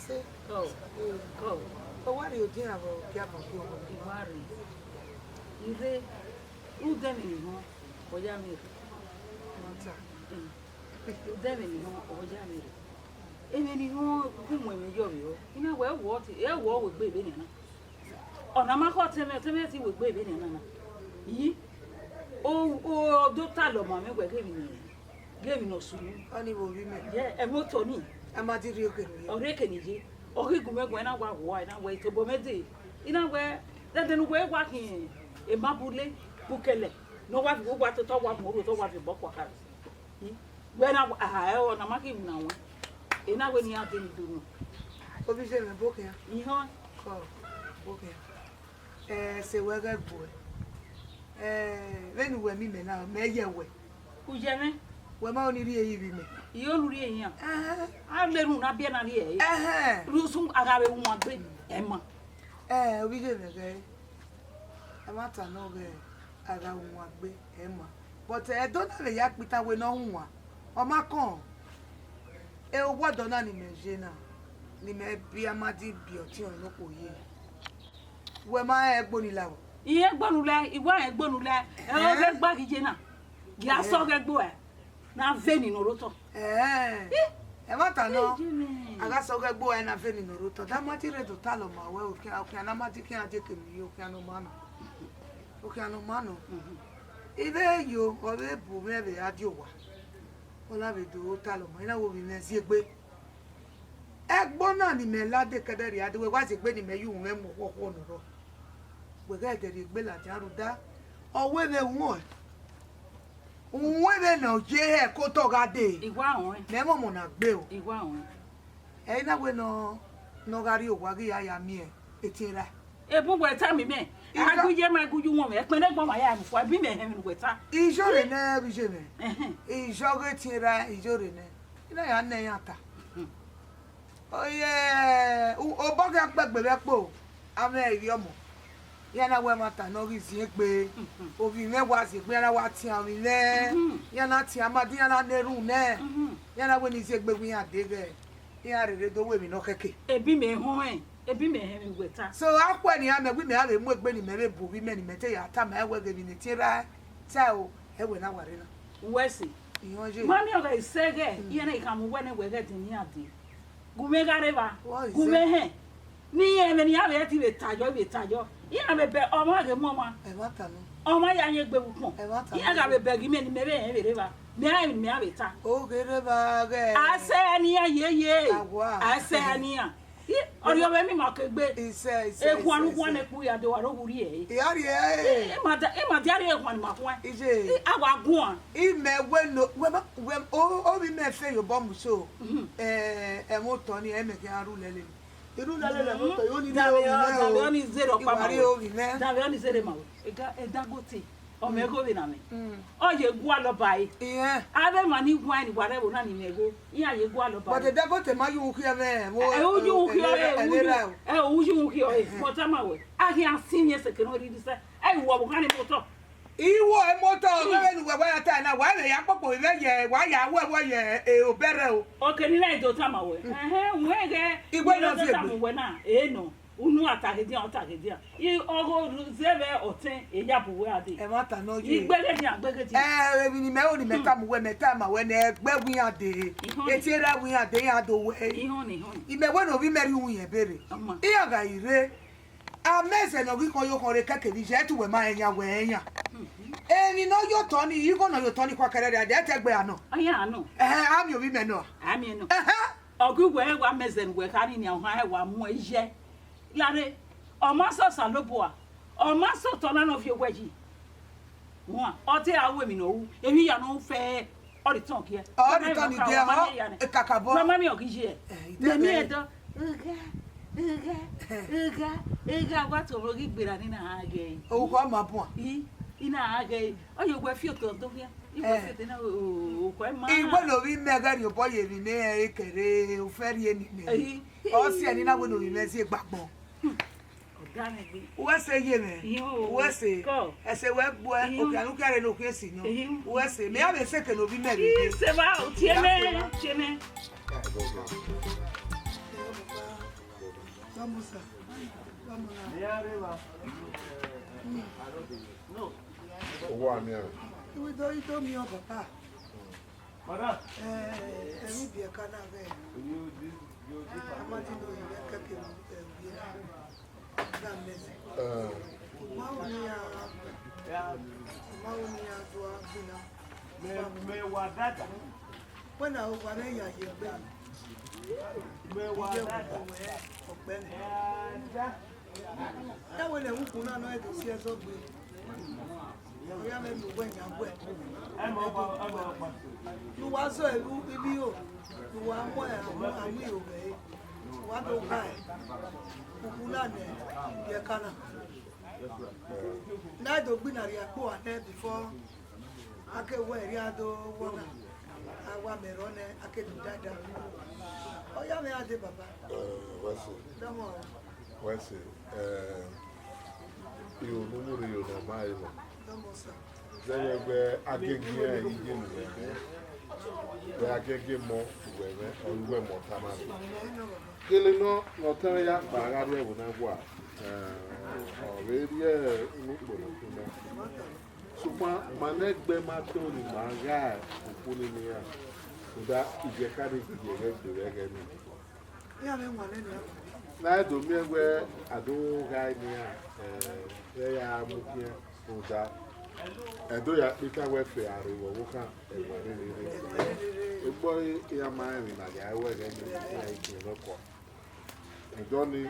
say. Go. Go. But what do you think about Gabon? You worry. You say, who them anymore? Or Yamir? Them anymore or Yamir? Any more whom women you know where what air war with baby. On a macro temperament with baby. Ye? Oh, Dr Uloko, we're giving no soon. Only women. Yeah, and what Tony? I'm a dear. Or reckon ye? Or he could make when I walk wide and wait to Bomedi. In a way, that then we're walking a mabule, Bukele. No one will want to talk about more to what the Bokwa has. When I own a marking now, in a way, you didn't do. What is it? Book here. You know, book here. Say, we're good boy. When we meet now, may your way. Who Jenny? We're only here. You only here. I'll let you not be an idea. Rusum, I have one big Emma. We did it. I'm not a no girl. I got one big Emma. But I don't have a yak with our no one. Or my con. What don't I imagine? Ni me be a madi beauty on local ye. Where my bonny love. Ye bonula, it was a bonula, and get back again. Gas or get boy. Now, Veni no roto. Emata no. Aga so get boy na Veni no roto. That material to talo ma we o kan na mati kan take mi o kan no mano. O kan no mano. Ibe yo o be bu me be adio wa. O la be do talo ma ina wo bi me si egbe. Egbo na ni me la de kedere ade we wa si gbe ni me yu me mo wo no ro. We ga de gbe la jaru da. O we be won. Women no je ko to ga de igwa won me mo na gbe o igwa won e na we no gari o wa gi ya mi etira e bu weta mi me aguje ma guju won me pe na gbon ma ya mi fo bi me he mi weta ijore na bi je me ijoge tira ijore na ina ya na ya ta oye o bo ga gbegbe be po ame iri omo yana we mata no ri si pe ovi me wa si pe yana wa ti ami le yana ti amadi yana neru ne yana we ni si gbe wi ade ge ya rere do we mi no keke ebi me ho ebi me he mi weta so akwa ni ame wi me ave mu egbe ni me be bu wi me ni mete ya ta ma ewe ge ni tira ta o ewe na ware na wesi iyoje mami o ga isege yana ikamu we ne we ge tin ni ade gume ga reva gume he ni ye me ni ave ti be tajo ya be be omo ge mo ma e mata no omo ya yen gbe wupon e mata ya ga be be gi me ni me be he be reva me ave ta o ge reva ge ase ani ya ye ase ani ya ori obe mi ma ke gbe ise ekwan na ku ya de wa ro wuri e yari e ma diari ekwan ma fun ije agwa gun ime we no we o bi me fe yo bomb so mo to ni e me ke aru lele iru lele le mo to yo ni Davi oni zero pa ma o bi me Davi oni zero ma e dagote o me go bi na me o ye gwa lo bai ave ma ni gwa ni ware bo na ni nego ya ye gwa lo bai but the dagote ma yu ki ame mo uju ki o uju ki o mo ta ma we ahi asinye se ke no ri se ai wo bo kan ni mo to iwo e moto we ni we wa ta na wa le ya popo we ye wa ya we ye e obere o o ke ni na do ta ma we we ge igwe no fi egbe we na no unu atagedi I ogo zebe oten eya bu we ade e mata no je igbegedi agbegedi ebi ni me o ni meta mu we meta ma we na egbe wi ade etira wi ade ya do we ihon ime we no bi meri hu ye bere iya ga ire amese no gi kon yo kon re keke bi je tu we ma enya we enya eni no yo to ni yi no yo to ni kwa kere ade tegbe ano aya ano ami obi me no ami no ogu we wa mezen we ka ni ho ha wa mu eje lare o ma so saloboa o ma so to na no fi gwaji won o te awo mi no wu emi ya no fe o return ki e o return ni de kakabo mama mi o ki je na mi edo ega wa to ro gi gbera ni na age o ko ma bon ina age o yo gwa fi o to ya igwe fi te na o ko ma igwe no bi mega ri o boye mi ne ekere o fe ri eni ne o si eni na we no bi me si gbagbo we say ye me we say ese we gbo o ki anu kare no ki si yan we say me ave se ke no bi me se va o tiene Vamos lá. Vamos lá. Owó àmì ẹ̀. Ìwé tó mi ọ bàbá. Ẹ̀mí bí ẹ̀ka náà bẹ́ẹ̀. Amádínú ìwé kẹ́kẹ́ ìwé náà mẹ́sì. Ìmáwó ni a tó a gbìnà. Mẹ́wàá dáadáa. Wọ́n náà wà lẹ́yìn àyè ọ̀gbẹ́ mi. Mẹ́wàá dáadáa. Ọ̀gbẹ́ mi. Ẹ̀wọ̀n lè wúkú náà náà ẹ̀dùn sí ẹ̀sọ́ gbé. Ọ̀yá mẹ́rin ògbẹ́ ìyàwó ẹ̀. Ìwà sọ ìlú ibi yóò. Ìwà mọ́ ẹ̀ àwọn àmì òbẹ̀ yìí. Ìwà tó ká ẹ̀. Kùkú náà nẹ̀ yẹ kánà. Náà tó gbìnà rí àpò àná before akéwọ́ ẹ̀rí àdó wọ́nà. Àwa mẹ̀rọ ní akédùn dáadáa. Ọ̀yá mi àdé bàbá. Dọ́mọ̀ ọ̀. Wọ́n ṣe ìrònú múri ìrònú ọ̀ma ìlọ. Dọ́mọ̀ sà. Lẹ́yìn ẹgbẹ́ agége ẹ̀ yíyé nìyẹn. Bẹ́ agége mọ ìwẹ̀mẹ́ ọ̀lúwẹ̀ mọ̀ tamátò. Kele náà lọ́tẹ́rẹ́ yá pa aráàlú ẹ̀wọ̀n náà wà. Ọ̀rẹ́ rí ẹ̀ inú ìpòlò fún mi. Ṣùgbọ́n mànẹ́gbẹ́ máa tó ní màá rà òkú nínú yà. Kódà ìjẹ́kárí ìjẹ́rẹ́ gbèrè ní. Ìyá mi wà lẹ́nu ẹ̀. Na domi egbe ado ga ni a ya mukie oda edo ya pita we fe ariwo wo kan egbe ni egbo ya ma rin na ya we ga ni ya ike loko edo ni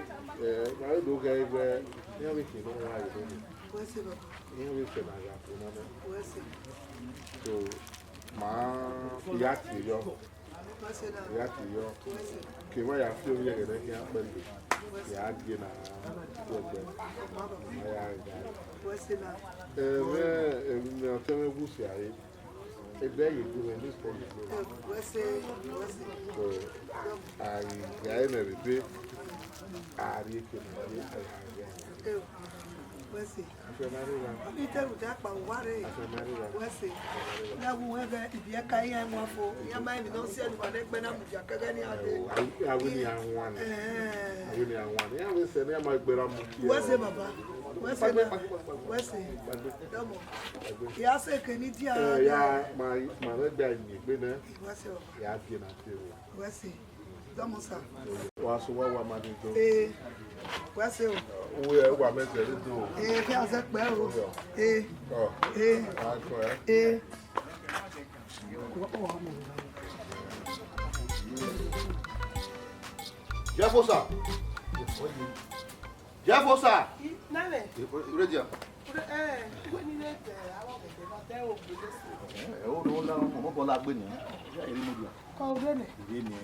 ma do ga egbe ya we ki no wa yo ni Wẹ́sì bàbá. ya we fe na ya fo na na Wẹ́sì. so ma ya ti yo Wẹ́sì náà. ya ti yo Wẹ́sì. ke wa ya fi o ye ga ni ya pelu ya di na egbe ya ga Wẹ́sì náà. èmi ọ̀tẹ́wé gúúsù ayé ẹgbẹ́ yìí dúró ní ìpọ́nlẹ̀ Wẹ́sì. Wẹ́sì. so àyà ẹ̀ nẹ̀rẹ̀ pé ààrí èké nàìjíríà àyà Wẹ́sì. afẹ́márìrà Bí tẹ́rù dá pa wá rẹ̀. afẹ́márìrà Wẹ́sì. Láwọn ẹgbẹ́ ìbí ẹ̀ka yẹn ẹ̀ wọ́n fo. Ìyá máa ń bìnrin sí ẹnu wà lẹ́gbẹ́ náà mùjà kẹ́kẹ́ ní adé. àwọn ni àwọn ni àwọn ni àwọn ni àwọn sẹ ní ẹ̀ máa gbéra mú kí ẹ Wẹ́sì bàbá. Wẹ́sì náà. Wẹ́sì. Dọ́mọ̀. Ìyá sèké ní díà. ya máa lẹ́gbẹ̀ẹ́ àyìn gbé náà Wẹ́sì ọ̀. yà á di náà tẹ̀ wọ́n. Wẹ́sì. Dọ́mọ̀ sà. wàá sọ wá wà máa ní tó Wẹ́sì ọ̀. owó ẹ̀ wà mẹ́tẹ̀ẹ́ ní tó Kí a sẹ́ pẹ́ o. ọ̀ àkọ́ ẹ̀. Jafosa. Jafosa. Nálẹ̀. Redia. Ní ilé tẹ̀ àwọn ọ̀gbẹ̀dẹ̀ máa tẹ́ òògùn lẹ́sìn. O do la mo bo la gbe ni. Ya eri mo dia. Kọ́ ọgbẹ́ nẹ̀. Ire ni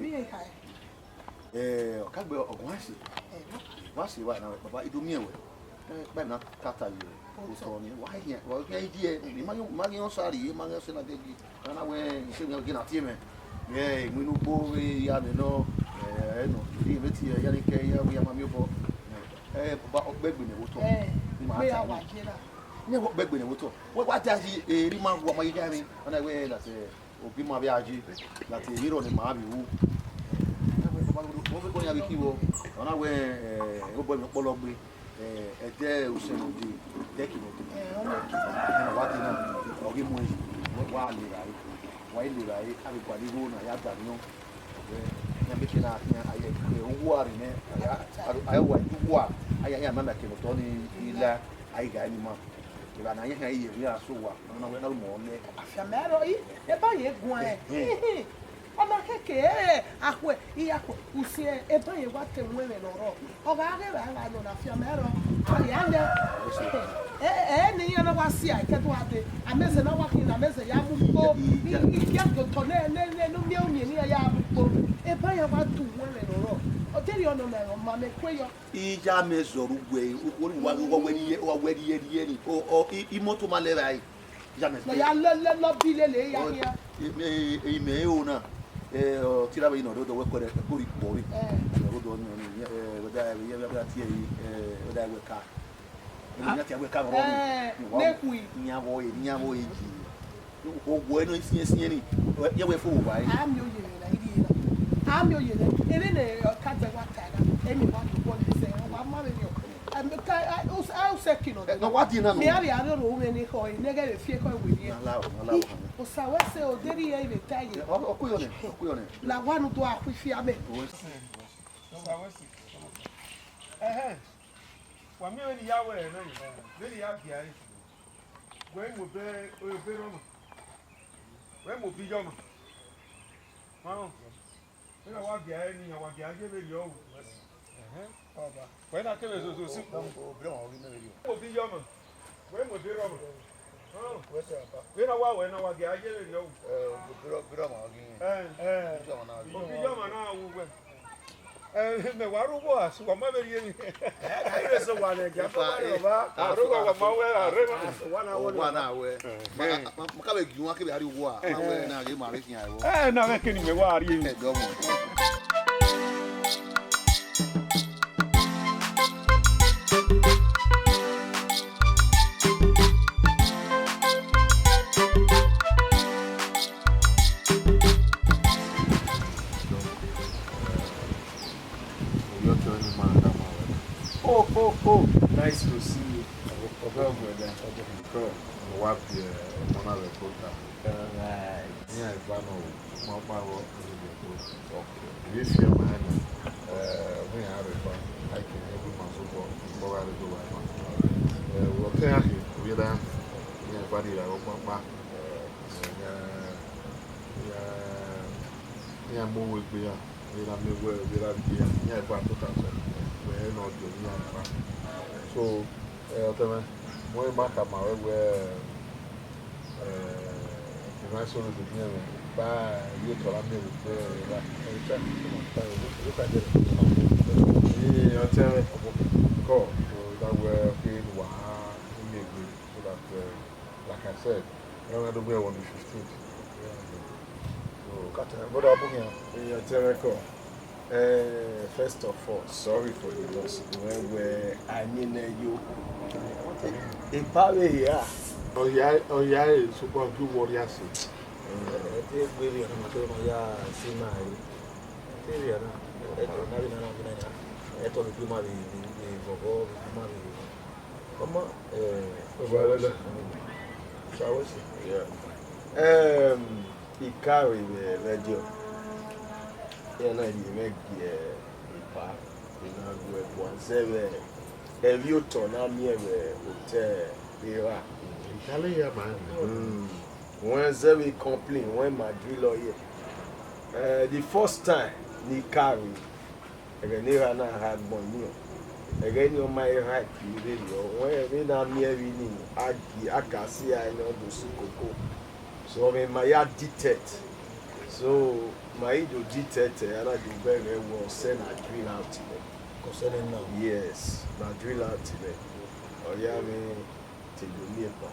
Bí èka o ka gbe ogun asi. Wa si wa na baba idomi ewe. Ba na tata yo. O so ni wa yen. Wa ke di e ni ma yan sari, ma yan se na deji. Na we se ni ogi na ti me. Mo nu bo ya me no no. Ri me ti ya ni ke ya ma mi bo. Baba ogbegbe ni wo to. Pé àwọn àjẹ́rà. Ní ẹ̀wọ̀n gbẹ̀gbẹ̀ ní wótó wọ́n ti àjí èrí máa ń wọ ọmọ yíká mi wọ́n náà wẹ́ láti òbí máa bí àjí láti ìrírọ̀ ni màá bí wú wọ́n fi kọ́ ní abikí wọ wọ́n náà wẹ́ ọgbọ́n mi pọ́lọ́ gbé ẹ̀jẹ̀ òṣèlú di dẹ́kì ní òkè ẹ̀nà wá ti náà ọ̀gí mú èyí wá lè rà yìí wá lè rà yìí àbíkọ́ àdéhùn náà yá gbà níyàn ní abikí náà fi hàn ayẹ owó àrìn náà ayẹwà ìdúgbò ayẹ àmàmà kìnnìún tọ́ ní ilẹ̀ ayíga ẹni mọ́ ìlànà ayé kan yìí rí aṣọ wa ọ̀nà wẹ́n náà mọ̀ ọ́ lẹ́. Àfàmẹ́rọ yìí ẹ báyìí gun ẹ̀. Ọmọ kékeré àpò ìyàpò ìsìn ẹ báyìí wá tẹ̀ wọ́n rẹ̀ lọ́rọ̀. Ọ̀gá akẹ́rẹ́ àgbà nọ nà àfàmẹ́rọ. Ọ̀yà ń lẹ. Ẹ nìyẹn náà wá sí àìkẹ́tù wa dé. Àmẹ́sẹ̀ náà wá kí ní àmẹ́sẹ̀ yá mú kó. Ìyá tòótọ́ náà ní omi ní ẹ̀yà mú kó. Ẹ báyìí wá tù wọ́n rẹ̀ lọ́rọ̀. Ọ̀tẹ́rì ọ̀nà mẹ́rọ máa mẹ́ pé yọ. Ìjà mi sọ̀rọ̀ wẹ̀ wọ́n yẹ ni ìmọ̀tò máa lẹ́ra yìí. Ìjà mi sọ̀rọ̀. Lọ́yà lọ́bí lélẹ̀ yá yá. Ìmẹ̀ yìí ò náà tíráwé yìí náà ọ̀dọ́ wẹ́kọ̀ rẹ̀ kórì pọ̀rí. Ọ̀dọ́ ní ọ̀dọ́ ẹ̀yẹ tí ẹ̀yẹ ọ̀dọ́ ẹ̀wẹ̀ ká. Ẹ̀yẹ tí ẹ̀wẹ̀ ká rọ̀ ní. Ìyàwó yìí jì. Owó ẹnu ìsìnyẹ́sìnyẹ́ ni yẹ́wẹ́ fún òwò báyìí. Àmì òye rẹ̀ náà ìdí yìí náà. Àmì òye rẹ̀ eré nà ọ̀kájẹ wá kàrà ẹ̀mí wá kilo. No, what do you know? Me abi aro ro we ni ko nege be fie ko we ni. O sa we se o deri e be taye. Okuyone. La wanu do akwifi abe. Wa mi oni yawe na ni. Really ya bia ni. When mo be o be ro mo. When mo bi yo mo. Ma. Ina wa bia ni ya wa bia je be yo. Oba. When I came so si. Mo bi yo mo. When mo bi ro mo. When I wa bia je be yo. Biro ma ogi. Mo bi yo ma na wo we. Me waru bo asu wa ma be ri ni. Ai so wa ne ja ba ba. Aru wa ma we are wa na we. Maka be giwa ke be ari wo a. Ma we na ge ma re kin ai wo. Na me ke ni me wa ari ni. Do mo. Oh, nice to see you. So, moi marca ma we ma sono di mia ba io to la mia la e o te ko that were in wa so that like I said I don't know where on the 15th so Kata, what up here? First of all, sorry for the loss. When I mean you, in Paris, yeah. oh yeah, so going to warrior see. Really, I'm not going to see my area. I told you, my yeah. He carried the radio. Yeah, no, you make a park. You know, one seven. Have you turned on me a hotel? Italia man. When Zevi complain, when my drill here. The first time, he carried. Again, he ran a hard money. Again, you might right, you video. When I'm near me, I can see I know the Sukoko. So, I mean, my yard detect. So, my age detect, and I do very well send a drill out today. Concerning now? Yes, my drill out today. Oh, yeah, I mean, to the neighbor.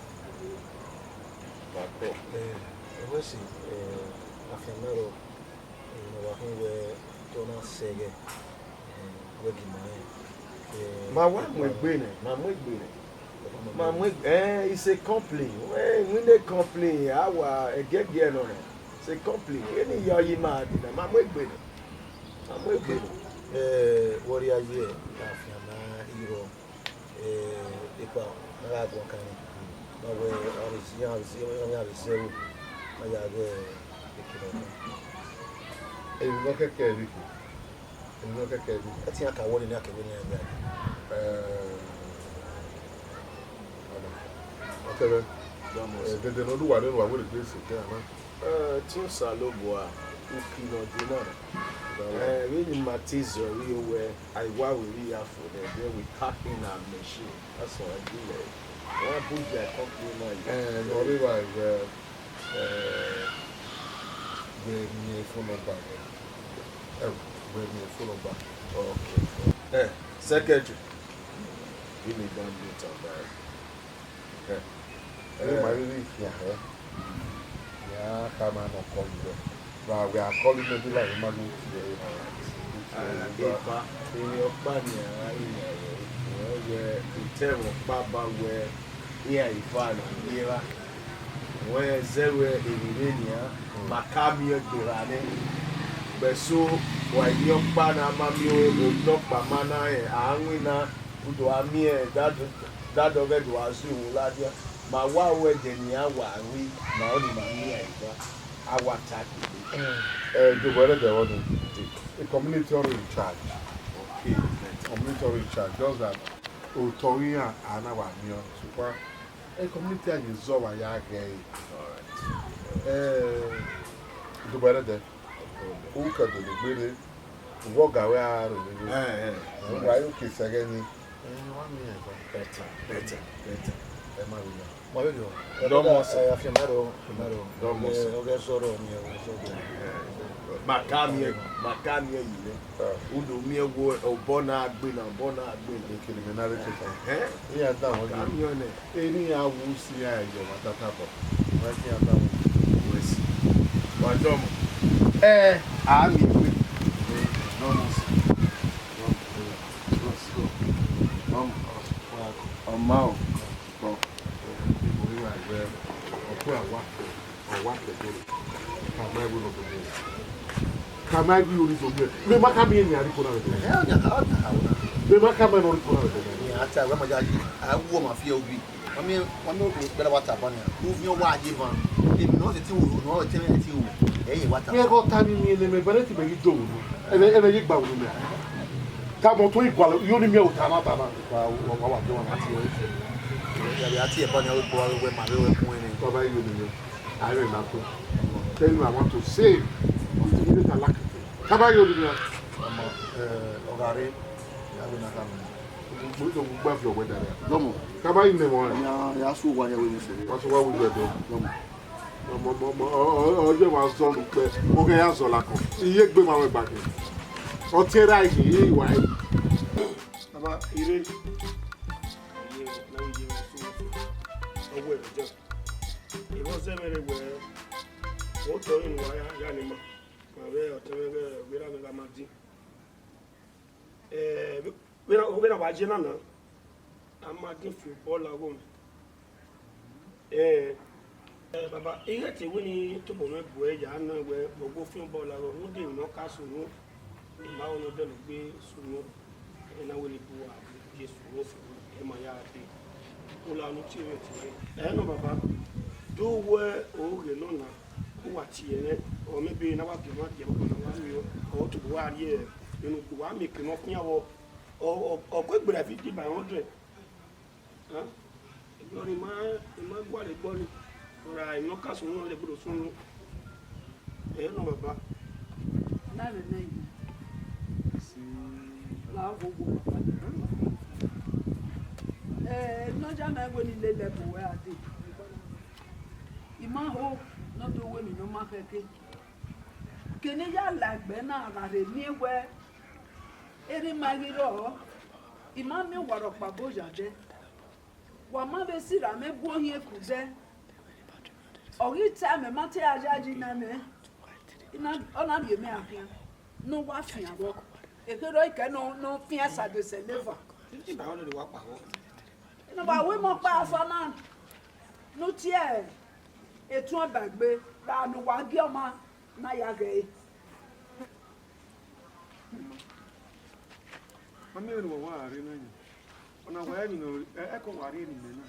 Back up. I see, after Mero, working with Donna Sege, working my wife will bring it. My wife, it's a complaint. When they complain, I get on it. It's a complaint. Any year you mad, my wife bring it. My wife bring it. Warrior year, hero, Ipa, Nagakani. No way, I was young, I had E non che Vicky. E non che Vicky. I think I want to knock it in Whatever. They don't know what they were doing. Tinsa Loboa, Ukino Dinner. Really, Matizo, we were, IYE we have for them. Then we pack in our machine. That's what I do. I put that company and Oliver gave me a phone number. Gave me a phone number. Okay. Secretary. Give me that bit of that. Yeah, come on, I'll call you. Well, we are calling maybe like a man today. In your body, where the term of Baba, where here you find here, where zero Irania, Macamio Durane, but so why your banner, Mamio, Dr. Mana, Angwina, Udoamia, that over do assume ladia ma wa we de ni awa wi na o ni ma ni aiba awa tag the whether they want a community or in charge. Okay, community or in charge. Just that Otoria and our neon super a community is so I gay. The whether they who can do the building walk away. Why you kiss again? 1 minute better. Macamia yile. Udo mi wo obona agbina criminality. Yeah, that one. Any awusi ya yo matata po. Right here that one. Yes. Wadom. Ami we. Mao. Kama hivi ulizoea. Mema kama yeye alikuwa na mema kama yeye alikuwa na hata wewe majaji awu mafia obi wame bela wata bana uvio waje ban ebi no se ti wo no te me ti wo wata me ko tami mi ne me bere ti be do wo ene ye gba wo me ka mo to igual yo ni mi o ta na wa do na ti ya ti e bana wo we ma we kun ni ko ba yo ni I remember. Tell you I want to save of the lack. Kaba yo ni ogare ya be na kam mo gba fi owe dare. lomo Kaba yin ne mo ya so wa ya we ni se wa so wa wo do lomo oje wa so lu pe o ke ya so la kan iye gbe ma we gba ke o ti ra yi yi wa yi Baba ire ye na we je so owo e je ìwọ́n sẹ́mẹ̀rẹ̀ wẹ̀ ó tọ́ ìnù ya ni mọ̀ àwẹ́ ọ̀tẹ́mẹ́gẹ́ gbéra máa dín gbéra wà jẹ́ náà a máa dín fi bọ́ọ̀lù àwọn bàbá ilé tí wí ní tó bọ̀ mẹ́bù ẹ̀yà náà wẹ̀ gbogbo fún bọ́ọ̀lù àwọn ó dé ìná ká sùnú ìmá ọ̀nà bẹ́ẹ̀ ló gbé sùnú ẹ̀náwó lè bu àbújẹ sùnú sí ẹ̀ máa yára dé ó lánú tí ìrẹ̀ tì ẹ̀ náà bàbá do where oge no na wa tiere o maybe na wa ke ma dia ko na wa mi o to wa rie nínú ko wa make no kun yawo o ko gbera 50 by 100 ha lori ma gwa le gbo ni ora ino ka sun no le gbo sun no baba na le nei si la wo go no ja na go ni le bu we ade ima ho no do we mi no ma keke kene ya lagbe na rare ni we eri magiro ima mi waro pa boja je wa ma be sira me bo hin ekuze ori ta me ma te ajaji na me ina ona bi me afia no wa fia wo ekero ike no fia sa de se leva ti ba won le wa pa wo no ba we mo pa aso na no tie etu abagbe ra no wa gi oma na ya ge mami ni wo wa re na ni ona wa ni no e ko wa re ni me na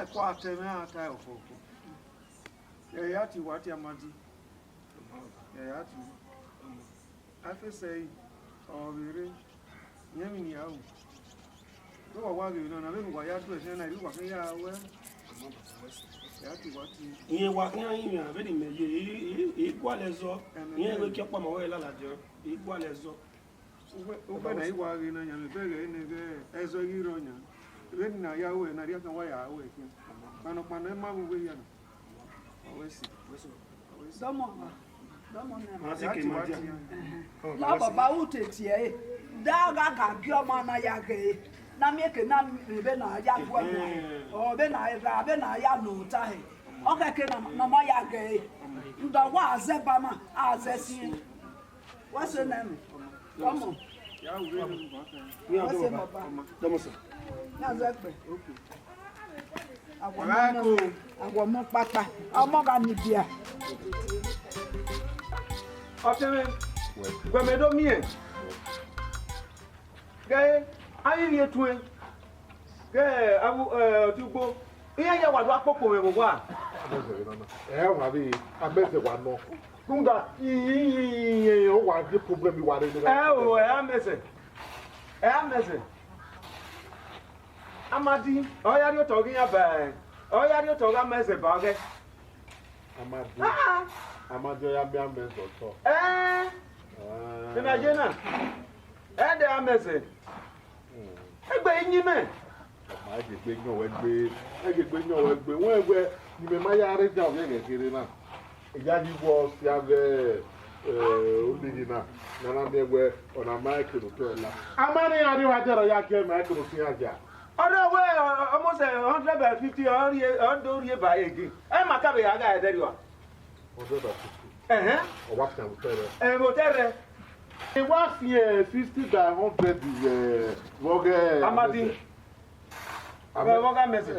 e ko ateme ata ofofo ya ti wa ti amadi ya ti afi sei o bere nyemi ni awu do wa ge no na me wa ya do e se na ri wa ke ya we iye wa ní ayé mi àbẹ́ ni mẹ́yẹ ìgbà lẹ́zọ́ ìyẹn ìwé kí ọ̀pọ̀ mọ̀wé lálàjọ ìgbà lẹ́zọ́. ó bẹ́ẹ̀ náà ìwà rí náà yàrá ìbéèrè ẹni ẹ̀zọ́ yìírọ̀ yàn ìbéèrè náà yàwó ẹ̀ náà rí ẹ̀kan wáyà àwọ̀ ẹ̀kí panápaná ẹ̀ má gbogbo yàrá ọ̀wẹ́ sí. dọ́mọ̀ máa sì kì í máa díà. lọ́bọ̀ bá wù tètè ẹ̀ dáàgà kàbí ọmọ náà yà gẹ̀ na mieke na mbe na ya gwa o be na ya no ta he o keke na ma ya ge ndo wa azeba ma azesi wa se na me omo ya ure ni ba kan ní àdó bàbá dọ́mọ̀sán. na zepe agwo mo papa omo ga ni bia ọ̀tẹ̀mẹ̀ gbẹ̀mẹ̀dọ́ mi ẹ̀ gẹ́ ayé ni ètò ẹ̀ ke abu tugbo iya ya wa do akoko we go wa wa bi ameze wa no kunga yi o wa di problem wa re ni o ameze amadi o ya ri to gi ya ba o ya ri to ga meze ba ge amadi o ya bi ameze to ina je na de ameze egbe yin me ma je gbe yan we gbe won egbe ni me ma ya re ja o ye kere na ìyá yìí wọ sí abẹ́ obìnrin náà nana ní ẹgbẹ́ ọ̀nà máìkìlì tó ẹ̀ la. amáni adéwájẹ́rọ̀ ya kí ẹ máìkìlì sí àjà. ọdún wẹ́ almost 150 ọdún orí ẹ̀bà ege ẹ̀ máa kábẹ̀ yàgá ẹ̀ dẹ́rì wa. 150. ọwọ́ fi àwọn tẹ́rẹ̀. mo tẹ́rẹ̀. ìwá fi 50 by 100 wọ́gẹ́. amadi wọ́gá mẹ́sẹ̀.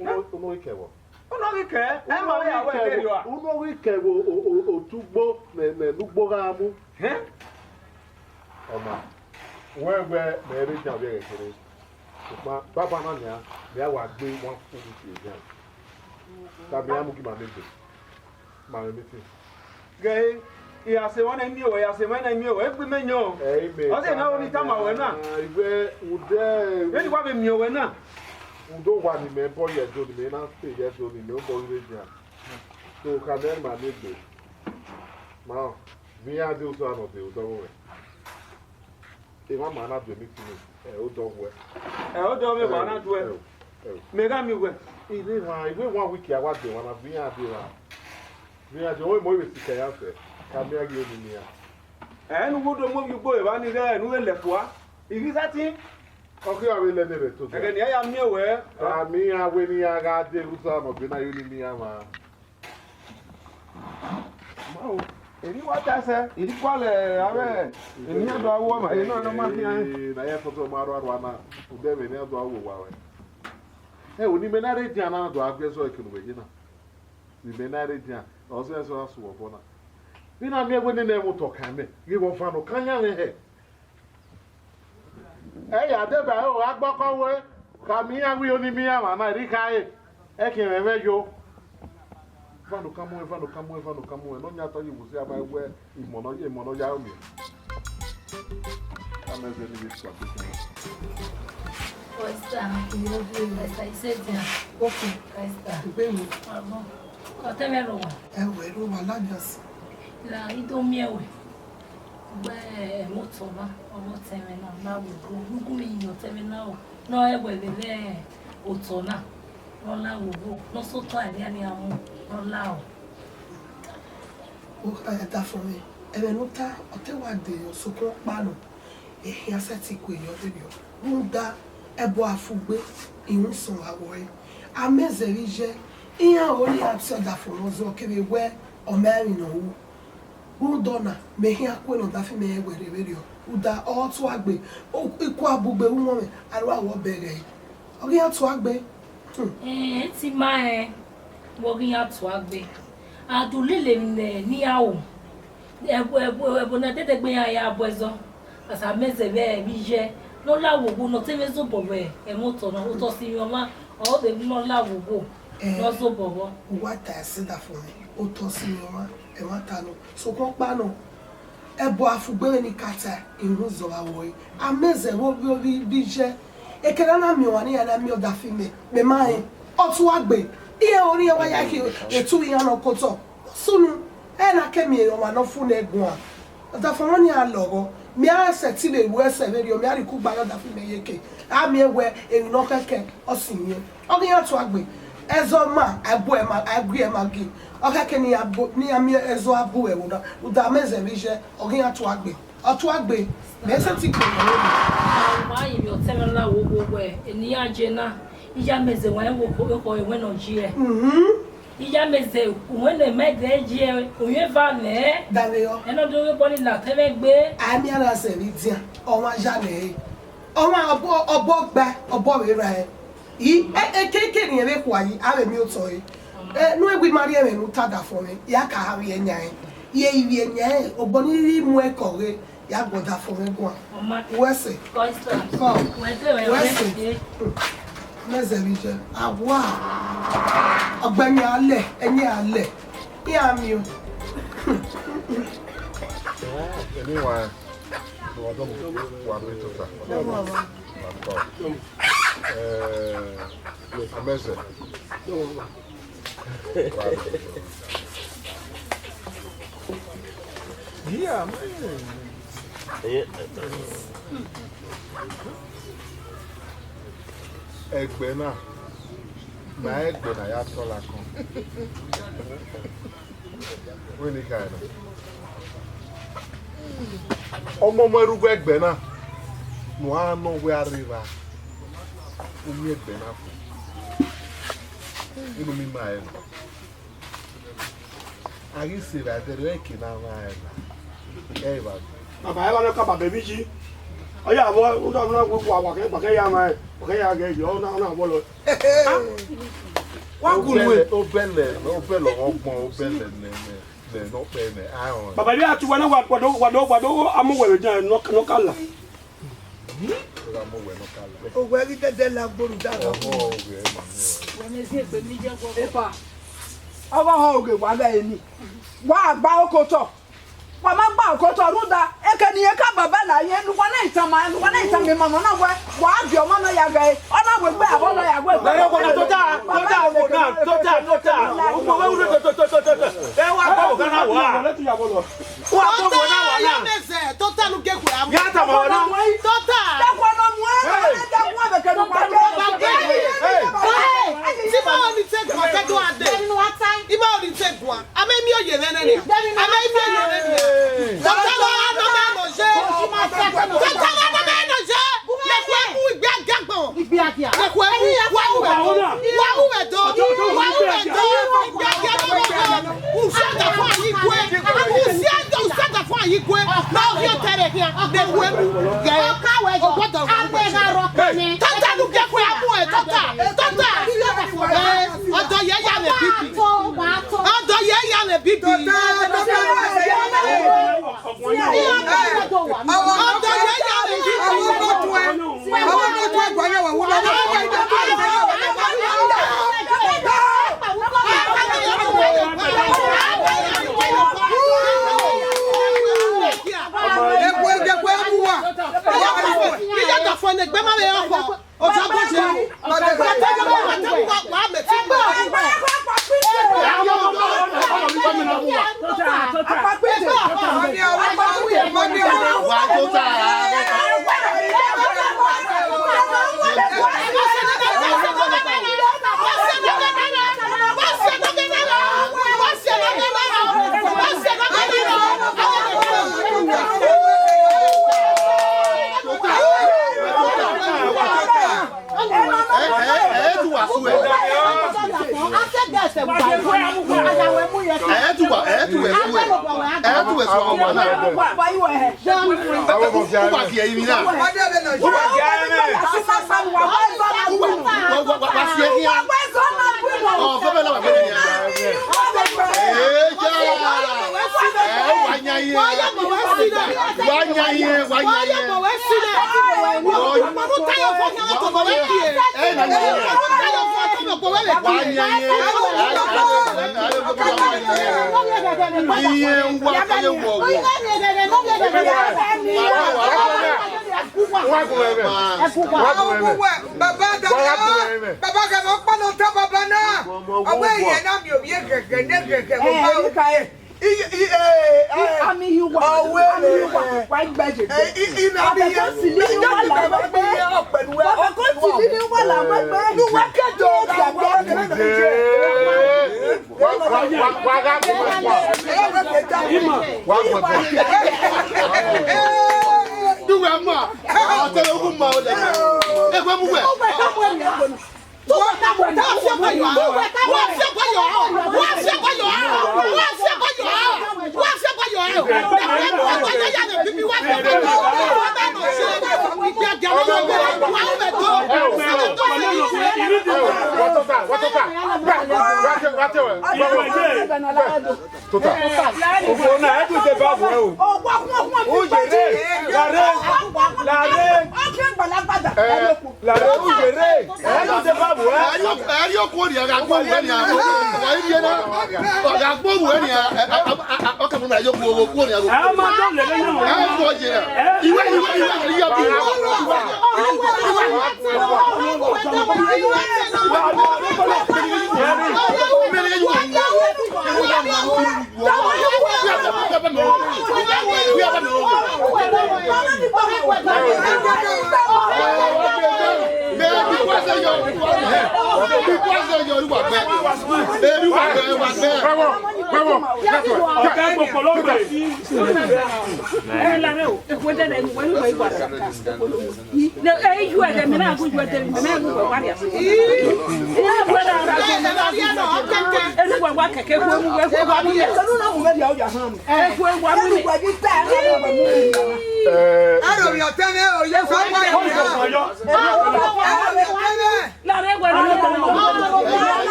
ọ̀nà ìkẹwọ̀. Unogike, ema we awe deriwa. Unogike wo otugbo na lugbo ga mu. Oma. Wewe na ere jan bi ekere. Supa baba na nya, be wa gbe won fun ti ejan. Tabi amu ki ma meje. Ma me ti. Ge, iya se won emi o, ya se won emi o, egbe menyo. O se na oni tama we na. Iwe ude. Eni kwa be mi o we na. Ndo wa ni me boy e do ni me na stay ye do ni me o boy re jan. So ka den ma me gbe. Ma vi a de o so ano de o do we. E ma ma na do mi ti ni. O do we. O do me ma na do we. Me ga mi we. Iwe one week ya wa de wa na vi a de wa. Vi a de o mo we sika ya se. Ka me agi o ni ya. Nu wo do mo bi gbo e ba ni re nu le fua. Iri sati okay, I will let it to. Again, I am near me, I will be a guy who's on of Benin Movie. What I say, it's quite a in here, do woman, you know, no matter. I have to tomorrow, one, who never know do our. Hey, when you may not read Jana, do I guess I can wait, you know. You may not read Jan, also as well as one. Then I'm here when the name will talk, give one fan of Kanya. Ya debe o agbọ́kọ́wé kàmíyà wí onímíyà wà náà rí káyè ẹkìnrìn mẹ́jọ fánù kámúwé lọ́nyà tọ́ yìí wùsí àbá ẹgbẹ́ ìmọ̀nà yá omi amẹ́sẹ̀ níbi tí wàá tó Oyster, ìrọ̀bí oyster, ìṣèjìyàn, òkè oyster. Ìgbéwò. Ọ̀gbọ́n, ọ̀tẹ́mẹ̀rọ wà. Ẹ̀wẹ̀ ló wà lájọsí. Ìlà ìdómi ẹ̀wẹ̀. Gbẹ́ mọ́tò náà, ọmọ tẹ̀mẹ̀ náà, láwùjọ. Gúgú mi yàn tẹ̀mẹ̀ náà, náà ẹ̀wẹ̀ lélẹ̀ òtọ̀ náà, lọ́la òwò, lọ́sọ̀tọ̀ àríyá ni àwọn lọ́la ọ̀. Ó ẹ̀dá fún mi. Ẹ̀rẹ̀ ló ta ọ̀tẹ́wàdé ọ̀sọ́kọ́ pààlù. Èyí asẹ́ ti kò èèyàn débi ọ̀. Ń da ẹbọ àfúgbé ìhún sùn àwọ̀ ẹ̀. Amẹ́zẹ̀rí jẹ́ ìyẹn orí àti ọ̀dà fún ọ̀zọ́ kébé wẹ́ ọ̀mẹ́rin náà wò. Udona mehia kweno dafi me werewerio uda otu agbe iku abugbe won aru awo bere ori atu agbe Ti ma ori atu agbe adulele ni awo ebo na tete gbe ya abozo asa meze be bi je lo lawo go no teme zo bobo moto no to si mi oma o be no lawo go no zo bobo wa ta sida fún mi o to si mi oma e wa ta no so kon pa no ebo afugbere ni kata irun zo awo yi ameze wo bi je ekele na mi wa ni ya na mi o da fi me ma yin o tu agbe iye ori e wa ya ki etu yan no koto sunu e na kemi e wa no fun egun a da fun won ni alogo mi a se ti le wo ese veri o mi a ri ku gba yo da fi me yeke a mi ewe erin no keke o sin yen o ki yan tu agbe ezo ma abu e ma agri e ma gi o keke ni abu ni ami ezo abu e wo da uda meze bi je o ki yan tu agbe me se ti ko no ma yi mi o teme la wo gbogbo eni aje na iya meze wọn wo ko ewe no ji e iya meze wọn le mede ji e oye va ne dale yo eno do we boni la teme gbe ami ara se ri dia o wa ja le o ma obo gba obo we ra e keke ni ebe kwa yi ave mi o to yi no egbe mari e nu tada fun mi ya ka ha wi enya e ye iwi enya e obo ni ri mu e ko re Ya gbọ́dọ̀ fún mi gwa. Wese. Come. Wese. Mezeli je. Awa. Ọ̀gbẹ́ni alẹ́, ẹni alẹ́. Ya mi o. Anyone, no, I don't want me to talk. Amazing. Yeah, man. Ẹgbẹ́ náà, máa ẹgbẹ́ náà yá tọ́lá kan. Wọ́n ní ká ẹ̀ náà. Ọmọ ẹrúgbọ́ ẹgbẹ́ náà nù á nọ wẹ́ àríwá omi ẹgbẹ́ náà fún inú mi máa ẹ̀ nọ àrí sèrè àdẹ̀rẹ̀ ẹ̀kì náà máa ẹ̀ nà ẹ̀ ìbá. Bàbá ẹ bá lọ ká bàbá mi jí ọyọ àbọ̀ ọdún ọdún náà gbogbo àwàkẹ́ yá máa ẹ̀ ọ̀kẹ́ yá gẹ̀ ẹ̀jọ̀ ọ̀nà àbọ̀ lọ. Ó bẹ̀lẹ̀ ọgbọ́n ó bẹ̀lẹ̀ nẹ̀nẹ̀. Baba dia atu wana wado amuwe je no kala. O we ri dede la gboru da lo. Epa. Owo ho oge wa la eni. Wa agba okoto. Wa ma gba okoto ruda. Eke ni eka baba la yen nu wa na itama mi mama na wa abi omo na ya ga e. Ona we gbe abo na ya gbe. Bere ko na tota. O mo we ru to. E wa ko ga na wa. Wa ko mo na wa na. Tota lu ke ku am. Ya ta mo na. Tota. Da ko no mo e da ko be ke no pa. Ti ba oni te ko te do ade. Iba oni te do. Ame mi oye nene ni. Ame mi oye nene. Tota wa no me no je. Tota wa no me no je. Le ko mu igbe agagbon. Igbe agia. Le ko mu wa u edo. Igbe agagbon. Usada fún ayikwe. Usada fún ayikwe. Na o yo tere kia. De ku emu. Ge. O gbọ́dọ̀ ro. Tota lu ke ku amu e tota. Ọ̀dọ̀ ye ya le bibi. Ọ̀dọ̀ ye ya le bibi. Ọ̀dọ̀ ye ya le bibi. What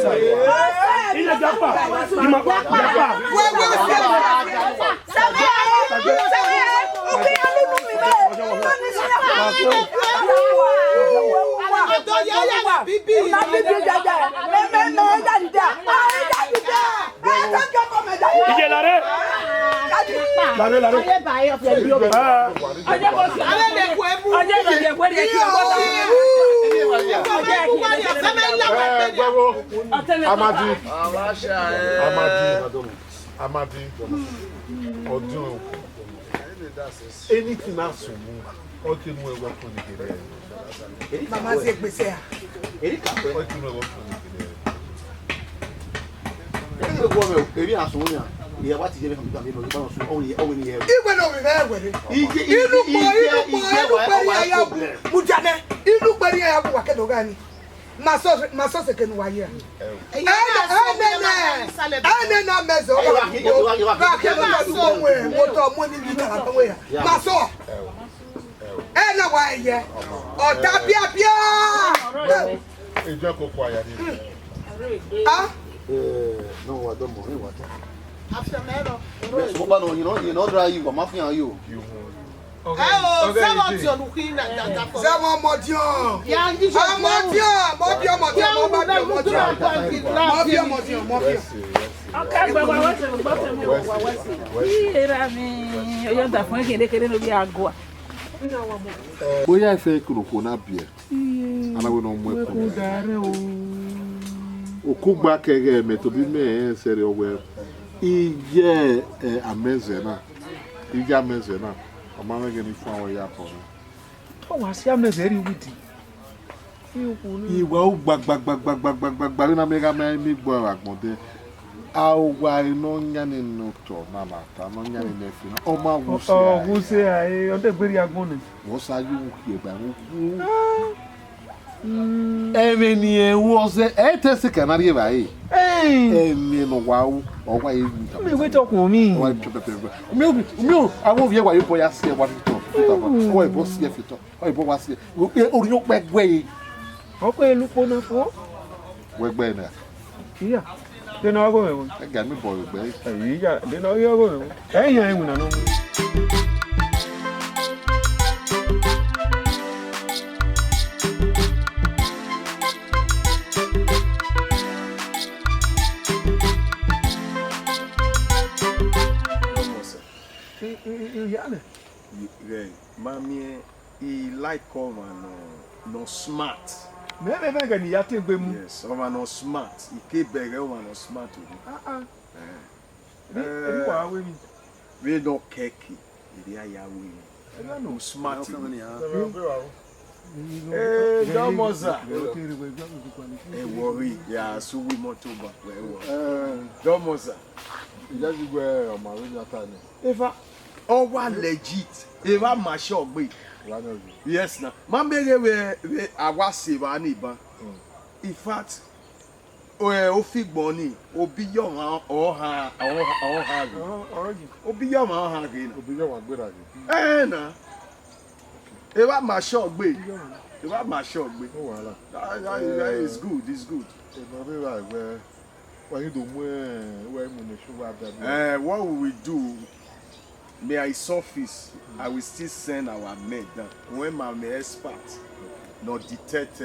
Sorry. Amadi, Odu, anything else, okay, we work on it. Mama say we say. Erika, okay, we work on it. Ebe go me, ebi asonya. Ye what is from the people so only here. Igwe no be there we. Ilu ya mujane. Ilu gbari ya bu wa kedo gani. Maso se kenu wa ye. Na mezo. Ba ke no do we moto mo ni bi na we ya. Maso. Na wa ye. O da bia. Ejo ko kwa ya ni. Ah? No, I don't know what. After mero. No, you know, dry you, mafia you. Okay. Boya ife kuroko na bia. Ana we no mwe ko. Okugba kege me to bi me sere owe. Ije amezena. Ije amezena. Amama ge ni fun awon ya ko. To wa si amezeri wudi. Iwa o gbagba na mega mi gbo agbonde. Awa ino nya ni noto na mata no nya ni nefi na o ma wu se Oh, who say I on the gberi agbon ni. Wo sa yu ki egba wo. Emeni ewu ose e test kanari e bai. Emi no wa o wa e nta. Me wait okun mi. Wa pepe. Mi awon vie wa yo boya se wa fito. O e bo se fito. O e bo wa se. Ori yo pegwe. Oko elupo na fo. Wegbe na. Iya. De na go me. E ga mi boy gbe. Iya, de na yo go me. Eyan enwu na no. Mami, he like come no smart. Maybe I can yet be Yes, no smart. He keep beg no smart. We don't keki. They are Yahweh. No smart. Domoza. Worry. Yeah, so we motor back. Domoza. Just go on my radio time. If I legit. If I my shop be. Yes na. Mambere we awase ba ni ba. In fact, o fi gbon obi yo ha obi yo ma ha ge na. Obi yo wa gbera ge. Na. If I my shop be. If I my shop be. No wahala. That is good. It's good. No be right where when you do where mu sugar that. What will we do? May I surface, I will still send our men down. When my expert not detect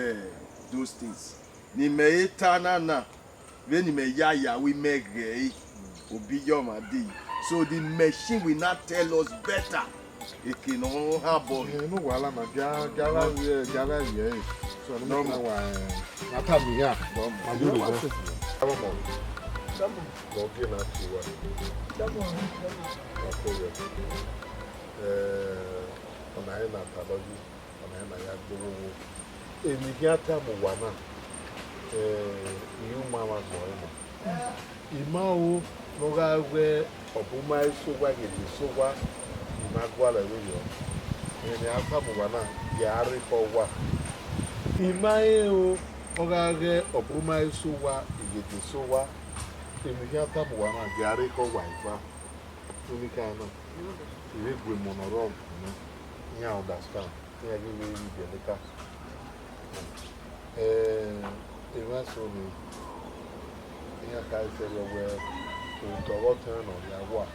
those things. Ni me etana na, when ni me yaya we make obi yoma di. So the machine will not tell us better. It can all happen. No wala na gala ye. So no na wa na tabi ya. Ma yo lo. Samo. Go get na tiwa. Ọ̀nà ẹ̀ na tàlọ́jú, ọ̀nà ẹ̀ na ya gbówó. Èmi kí á tàmù wà náà, ìyún máa wà gbọ́ ẹ̀ mọ̀. Ìmá o lọ́gá wẹ́ ọ̀bùnmá ẹ̀ṣọ́gbà gèdè ṣọ́gbà ìmá gbọ́lẹ̀ lórí ọ̀. Èmi á tàmù wà náà, yà á rí kọ́ wà. Ìmá ẹ̀ o lọ́gá wẹ́ ọ̀bùnmá ẹ̀ṣọ́gbà ìgèdè ṣọ́gbà. Èmi kí á tàmù wà náà, yà á rí kọ́ wà ìfà. Unika no. We go monorom, no. You understand? You are giving me the letter. It was so ihe ka ise ya wee ụtọrọ tụrụ na ọbịa gwa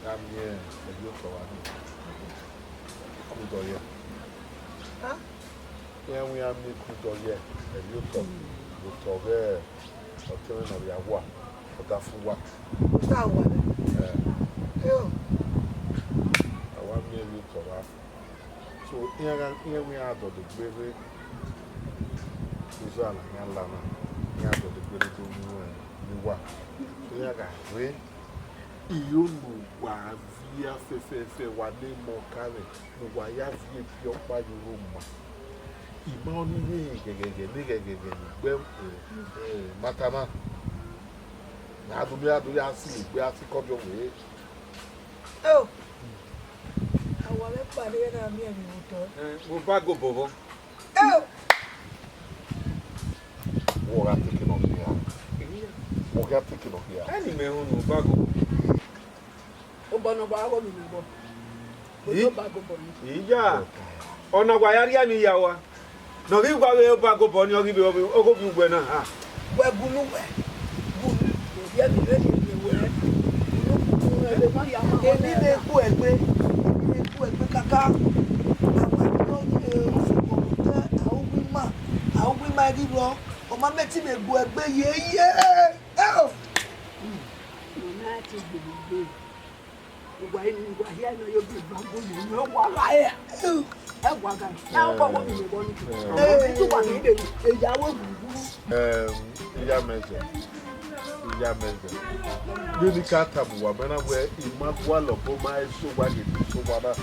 ya mie ebi ụtọrọ anyị kụdọ ya ihe nwe ya mmiri kụdọ ya ebi ụtọrọ ọtụrụ na ọbịa gwa ọdafuwa awa mmiri ụtọrọ afọ so ihe nwe ya adọdụ gbere izu ala ya lana ihe adọdụ gbere dị onwe níwà tóyà gà rẹ ìyónú wà via fẹfẹfẹ wà ní mọkàrẹ ní wà yá vie bí ọpá yòrò mà ìmọ̀ onílé gẹ̀gẹ̀gẹ̀ ní gẹ̀gẹ̀gẹ̀ nígbẹ́ mátàmá àdúgbò àti ìgbé àti kọ́jọ́ wèé. àwọn ọ̀rẹ́ pàdé náà mi ẹ̀mí ò tọ́. mo bá gò bọ̀bọ̀. wọ́n rà tẹ́kẹ̀ náà fi hàn. Oga thinking of here. Any me no bago. O bono bago mi bo. O bago bo ni. Iya. Ona gwa yari ami yawa. No bi gwa we bago bo ni ogi bi ogo bi gwe na ha. We bunu we. Bunu. Ye mi re ni we. Bunu le ma ya ma. Èmi le ku egbe. Èmi ku egbe kaka. Àwọn no se ko te àwọn wi ma ri ro. O ma meti me gu egbe yeye. Mama ti gbogbo. Ìgbà yìí ni ìgbà yẹn náà yóò bí ìgbàgbó yìí ni ó wà láyé. Ẹ wà gà. Ẹ ń bọ̀ wọ́n mi nìbọn ní. Èyí tó wà ní ìdè ìyàwó gbùgbù. Ìyá mẹ́jọ. Lórí ká tàbí wà mẹ́ná wẹ́ ìmọ̀gbọ́ àlọ́bọ̀ máa ń sọ́wọ́ àgbègbè sọ́wọ́ náà.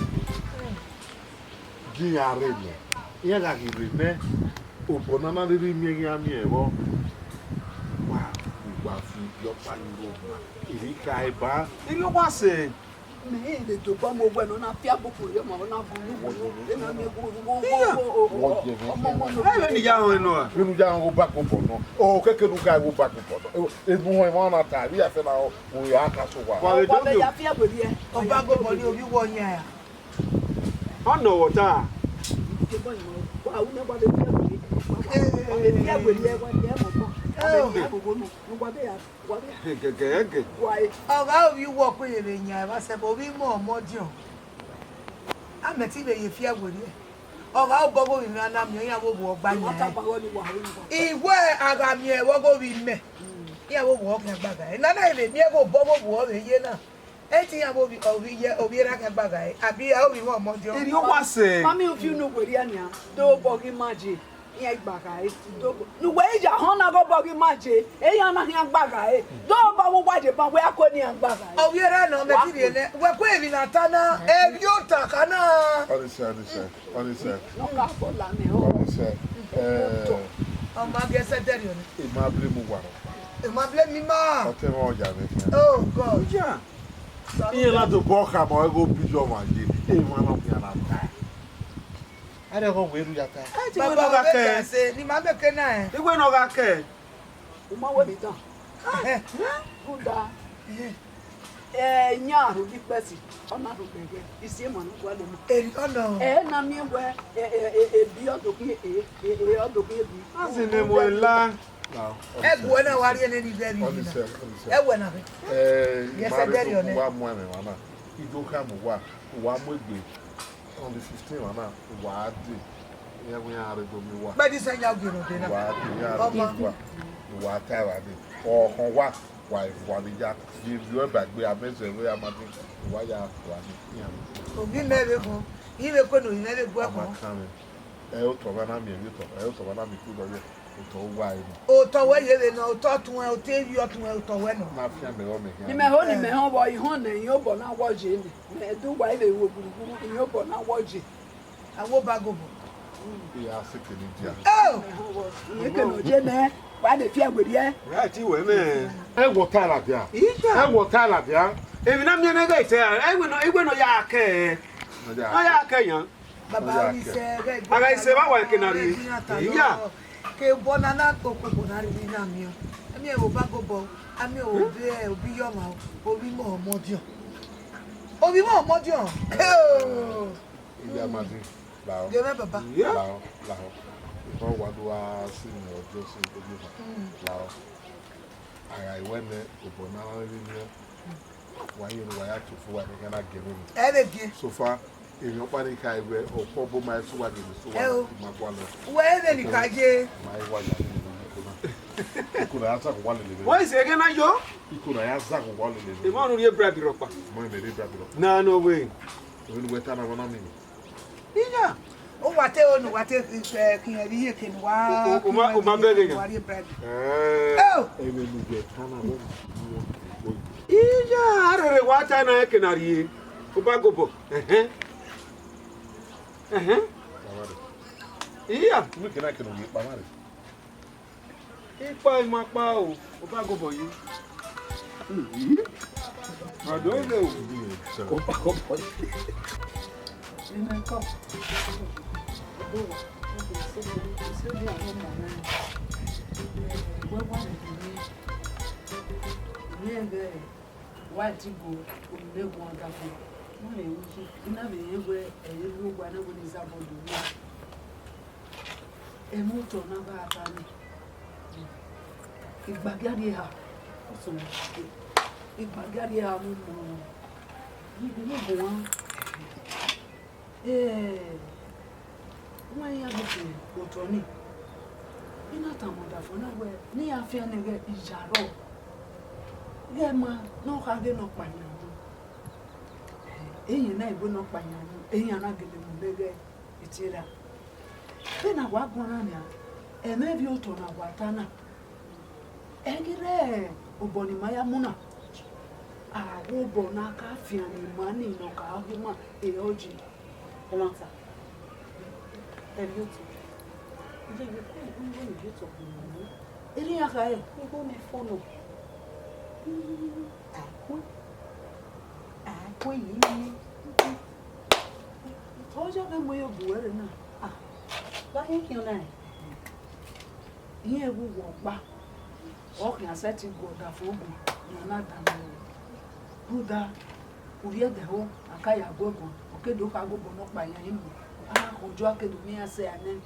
Jíyàn rẹ̀ nẹ̀. Ìyá gàgìrì nẹ́. Òbọ̀ náà rírí mi ẹ̀yìn àmì ẹ̀rọ. Wà fi yọpa yúrò mà. Ìríkà ẹ̀bá. Ibi wá sè. Mi le tó bá mo gbẹ náà fi àbùkù yọ màá náà bu níbo ló. Ẹnà mi kú ọmọ náà. Ẹ bẹ níjà àwọn ẹnu à. Nínú já àwọn bá kó pọ̀ náà. Ó kékeré ká àwọn bá kó pọ̀ náà. Ebi wọn ìwọ̀n náà tà bí àfẹ́ náà wò yà á kásò wà. Ọ̀pọ̀ bẹ ya fi àgbèrè yẹ. Ọba gbogbo ní orí wọ yẹn à. Ọ̀nà wọ̀tá. Ọ̀gá òbí wọ̀ pé èrè yàn ẹ̀ bá sẹ́bọ̀ orí mọ̀ ọmọdún. Àmẹ́tí lè yẹ fi àgbèrè ẹ̀. Ọ̀gá ò bọ́gọ́ ìrìn anamí ẹ̀yà wò wọ̀ ọgbà yẹn. Ìwé àgàmì ẹ̀ wọ́gọ́ rí mẹ́. Ìyà wò wọ̀ ọkàn gbàgà ẹ̀. Nánà ìrè ní ẹ̀kọ́ bọ́gọ́ wọ̀ ọ̀rẹ́ yé náà. Ẹ ti yàn òbí ẹ̀rá kan gbàgà ẹ̀. Àbí ẹ̀ òbí mọ̀ ọmọdún. Ibi wá sè. Mami ò fi inú wèrè ẹ̀ nìyà tó bọ́gí má jẹ. Ìyẹn gbàgà ẹ̀ tó bọ̀. Nùgbẹ́ ìjà hàn náà kó bọ́gí má jẹ. Èyàn náà yàn gbàgà ẹ̀. Tó bá wọ́n wájẹ bá wẹ́ kó ní yàn gbàgà ẹ̀. Òbí ẹ̀rá náà mẹ́tì rẹ̀ lẹ́ wẹ́ kó èmi nà tá náà. Èmi yóò tà ká náà. Ọ̀nìṣẹ́. Nọ́ọ̀kà bọ̀ lánàá ọ̀. Ọ̀nìṣẹ́. Ọmọ agẹ́sẹ̀ tẹ̀lé ọ̀nà. Ìmọ̀ abúlé mu wà. Ìmọ̀ abúlé mi máa. Ọ̀tẹ̀ wọn ọjà mi fi hàn. Oh God. Iye láti bọ́ ọ̀kà mọ́ ẹgbẹ́ bíjọ́ mà yé. Èyí wọn náà fi hàn àná. Adé kọ́ wẹ́rú yàtá. Bàbá wa bẹ́ẹ̀ ṣe ni màá bẹ́ẹ̀ kẹ́ náà ẹ̀. Igwe náà ga kẹ́. O máa wẹ̀ mí tán. Kúndà ẹ̀ nyàrú bí pẹ́sì ọ̀nà àrùn gbẹ̀gbẹ̀ ìsì èèmọ̀ ní wà lẹ́nu. Èyí ọ̀nà. Ẹ̀ nà mí wẹ̀ èbí ọ̀dọ̀kún èbí. A sì ní mo ńlá. Ẹ bu ẹ náà wá rí ẹni ní bẹ́ẹ̀ bí ibi náà. Ẹ wẹ̀ náà. Yẹsẹ̀ dẹ́rì ọ̀nẹ́. Wà á mú ẹ̀mẹ̀ wà náà. Ìjọ ká mú wà á mú ègbè. On the 15th, Mama, why did we are going to But this ain't your good. What I or what? Why, Jack? You are back. We are missing. We are making. Why are you never go? You never go. You never go. Coming. El Tovana, you talk. El Tovana, you could why? Oh, Tower, you know, talk to my hotel, you are to my Towano. Ni me ho ni me ho boy ho na yo bo na woje ni. Me do why they wo guru yo bo na woje. Awo bagobo. Yeah, sick in India. Oh! You can je me. Why they fear with you? Right, you women. I will tell her there. I will tell her there. If I'm not going to say, I will not yake. I yake. Baba, he said, I say, I can not. Yeah. Ke bonana to ko bonari ni na mi o. Emi e wo bagobo, ami o be obi yo ma, obi mo modio. Obi mo modio. Iya madi. Lao. Ge me baba. Lao. Ko wa do a si ni ojo si obi. Lao. I went upon our why you know I have to forward and I get him. Everything. So far, if your panic, I will or probably my swag in the swag. Where then you can get My wife. You could answer one in the Why is it again? Yo? you could answer one in The the man who bribed the rock. no, No way. when we turn around. Yeah. oh what is here can wow. Oh, Yeah, I don't know what I can argue. Ubagobo. Yeah. We can I can get my money. Ipa my pow. Ubagobo you. I don't know. So, White go, they wonderful. Money, never anywhere, a little one is about the work. A motor number at time. If Bagadia, so if Bagadia, you go on. Eh, why are you going to Tony? You're not a wonderful, nowhere near Fianega is Jaro. Yeah, ma, no, I did not find you. And I will not find you. And I get them bigger. It's here. Then I walk one on ya. And maybe you turn a watana. Egire, Obonimaya Muna. Ah, Obonaka, Fiani, money, no car, human, Eoji. Come on, sir. Have you two? You talk to me. Any of I go follow. Told you them way of wearing now. Ah, what ain't your name? Here we walk back. Walking a setting go that for me. You're not done. Buddha, who hear the home, a kaya go. Okay, do I go not by him? Ah, who joke to me and say, and then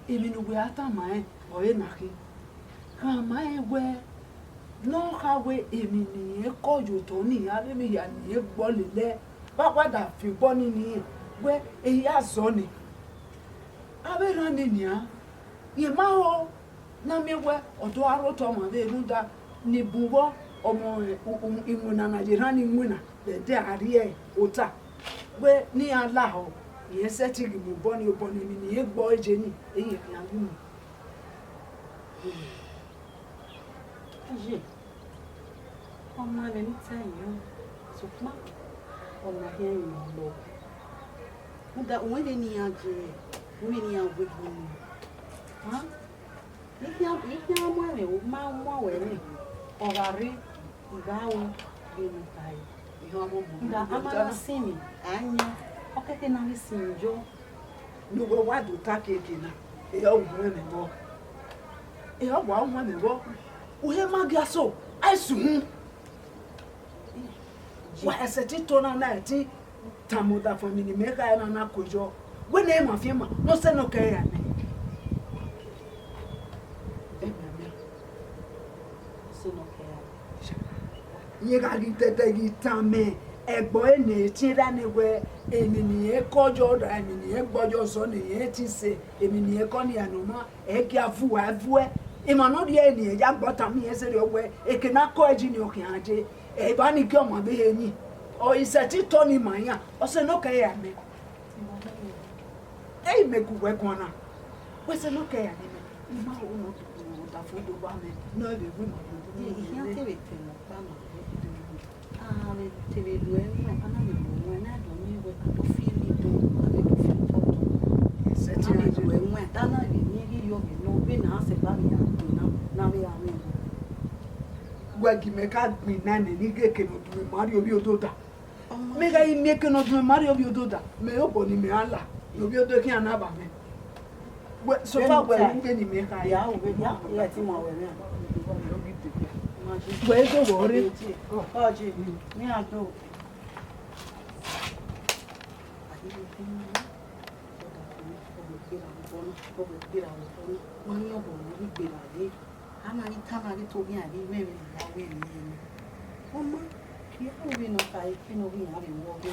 even we are time, or in a key. Come my way. No how we emini call you Tony, I mean, and you bolly there. But what that you born in here, where a has zonny. I be running here. Ye mao, na me where, or do I wrote on my Ruda, Nibuwa, or more in Nigerian winner, the there here, Ota. Where near Lao, yes, setting you born your bonny in the boy Jenny, a young woman. Ọmọ rẹ̀ ní tẹ̀yìn ṣùgbọ́n ọmọ yẹn yìí lọ. Mo da òun lè ní àjẹ òun ní àwọ̀ ìgbìmọ̀. Ihe ọmọ rẹ̀ ó máa ń mọ̀ wẹ̀rẹ̀ ọ̀ràrí ìgbàwọ̀ gbẹ̀mí tàyè. Ihe ọmọ mọ̀ ní àmàlà sí mi àányá ọ̀kẹ́kẹ́ náà ní sí mi jọ. Gbogbo wádùú tá kéèké náà èyí ọ̀gbọ̀n rẹ̀ bọ̀. Èyí ọ̀gbọ̀n àwọn rẹ̀ bọ̀. Òye má gí aṣọ àìsùn hù. Why I said it on a night, Tamuda for me, make I an akujo. What name of him? No, say no care. So no care. You got it at the time, a boy nature anywhere, a mini echo Jordan, I mean, a boy your son, a say, a mini econia no more, a careful, I've where. Imano di eni ya bottom here say we e cannot call junior kiaje e ba ni gyo be eni o isati Tony manya o se no ka ya me e me ku we kona we se no ka ya me ma o no da fo do ba me no be we ma do Ihe tebe temo kama. Ah, le tebe duwe mo ana me mo na do mi we ka fi mi do abe do fi to. se ti Ana ni duwe mo ana le ni ri yo mi no be na se ba mi ya na we ya me. gwa gi me ka gbin na ni ge ke no du mari obi ododa me ga ime ke no du mari obi ododa me o bo ni me ala obi odo ki ana ba me we so fa we nge ni me ka Ya o be ya ti mo we me. we go worry Oh, ji mi a do. amari tamari to bi abi me me ya we ni ọmọ kí á wí nọ ka ikú ní orí ìyá rẹ̀ wọ́ bí